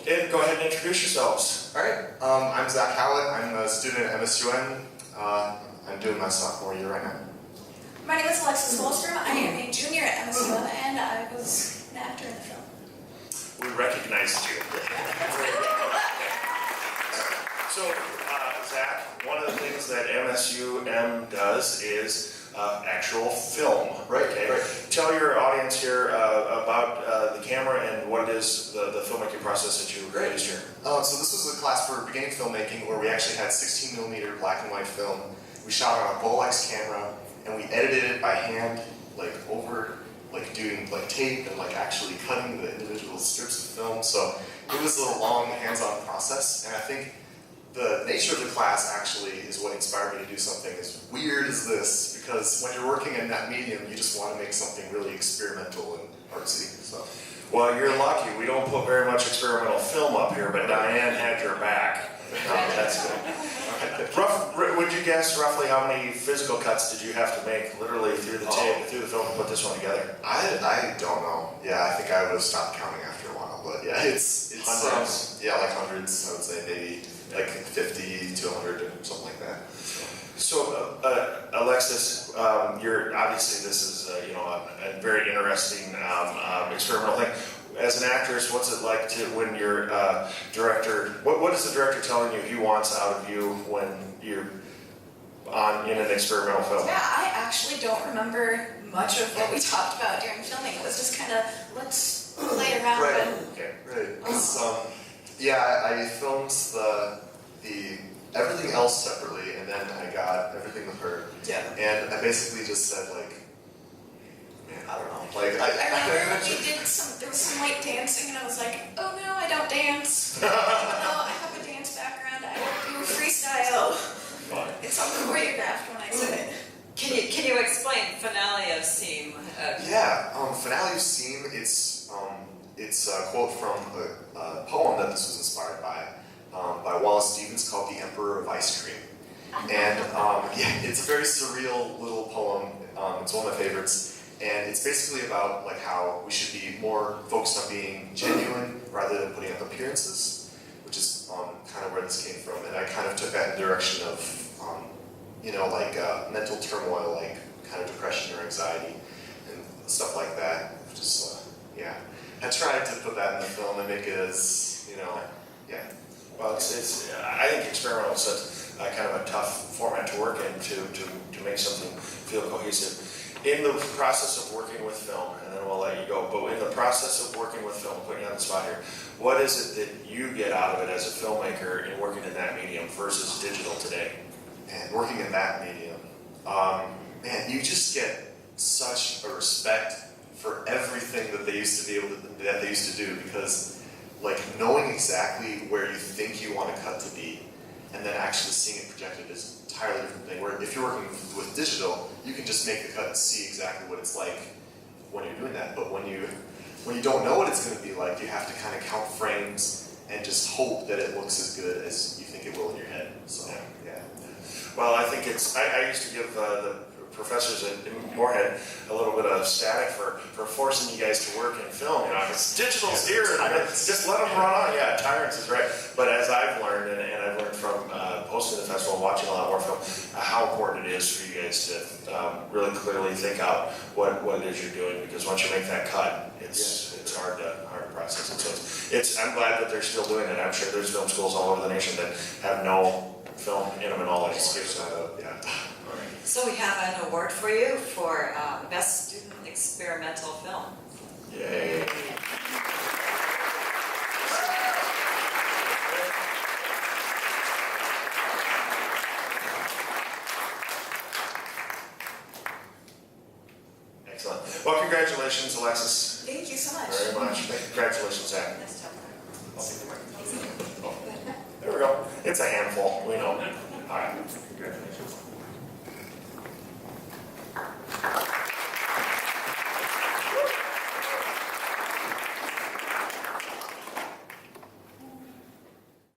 And go ahead and introduce yourselves. All right, I'm Zach Howatt. I'm a student at MSUN. I'm doing my sophomore year right now. My name is Alexis Walstrom. I am a junior at MSUN, and I was an actor in the film. We recognized you. So, Zach, one of the things that MSUM does is actual film. Right, Okay. right. Tell your audience here about the camera and what it is, the filmmaking process that you used here. So this was a class for beginning filmmaking where we actually had 16mm black and white film. We shot on a Bolex camera and we edited it by hand, doing tape and actually cutting the individual strips of film. So it was a long hands-on process, and I think the nature of the class actually is what inspired me to do something as weird as this, because when you're working in that medium, you just want to make something really experimental and artsy. So. Well, you're lucky. We don't put very much experimental film up here, but Diane had your back. That's good. Would you guess roughly how many physical cuts did you have to make, literally through the tape, through the film, to put this one together? I don't know. Yeah, I think I would have stopped counting after a while, but yeah, it's hundreds. Yeah, like hundreds. I would say maybe like 50 to 100 or something like that. So, Alexis, you're obviously this is a very interesting experimental thing. As an actress, what's it like to when your director? What is the director telling you he wants out of you when you're in an experimental film? Yeah, I actually don't remember much of what we talked about during filming. It was just kind of, let's play around. Right. And Okay. Right. Yeah, I filmed the everything else separately, and then I got everything with her. Yeah. And I basically just said man, I don't know. I remember when we did there was some light dancing, and I was like, oh no, I don't dance. No, I have a dance background. I don't do freestyle. Fine. It's all choreographed when I say it. Can you explain finale of scene? Finale of scene. It's a quote from a poem that this was inspired by Wallace Stevens called "The Emperor of Ice Cream," and it's a very surreal little poem. It's one of my favorites. And it's basically about how we should be more focused on being genuine rather than putting up appearances, which is kind of where this came from. And I kind of took that in the direction of, mental turmoil, kind of depression or anxiety and stuff like that. Just, I tried to put that in the film and make it as, Well, I think experimental is kind of a tough format to work in to make something feel cohesive. In the process of working with film, and then we'll let you go, but in the process of working with film, putting you on the spot here, what is it that you get out of it as a filmmaker in working in that medium versus digital today? And working in that medium, you just get such a respect for everything that they used to do, because knowing exactly where you think you want a cut to be, and then actually seeing it projected is an entirely different thing. Where if you're working with digital, you can just make the cut and see exactly what it's like when you're doing that. But when you don't know what it's going to be like, you have to kind of count frames and just hope that it looks as good as you think it will in your head. So yeah. Well, I think I used to give the professors at Moorhead a little bit of static for forcing you guys to work in film. It's digital's here, just let them run on. Yeah, tyrants is right. But as I've learned, and I've learned from hosting the festival and watching a lot more film, how important it is for you guys to really clearly think out what it is you're doing, because once you make that cut, it's hard to process it. So I'm glad that they're still doing it. I'm sure there's film schools all over the nation that have no film in them at all. So we have an award for you for Best Student Experimental Film. Yay. Excellent. Well, congratulations, Alexis. Thank you so much. Very much. Congratulations, Zach. Nice job. There we go. It's a handful. We know. All right. Congratulations.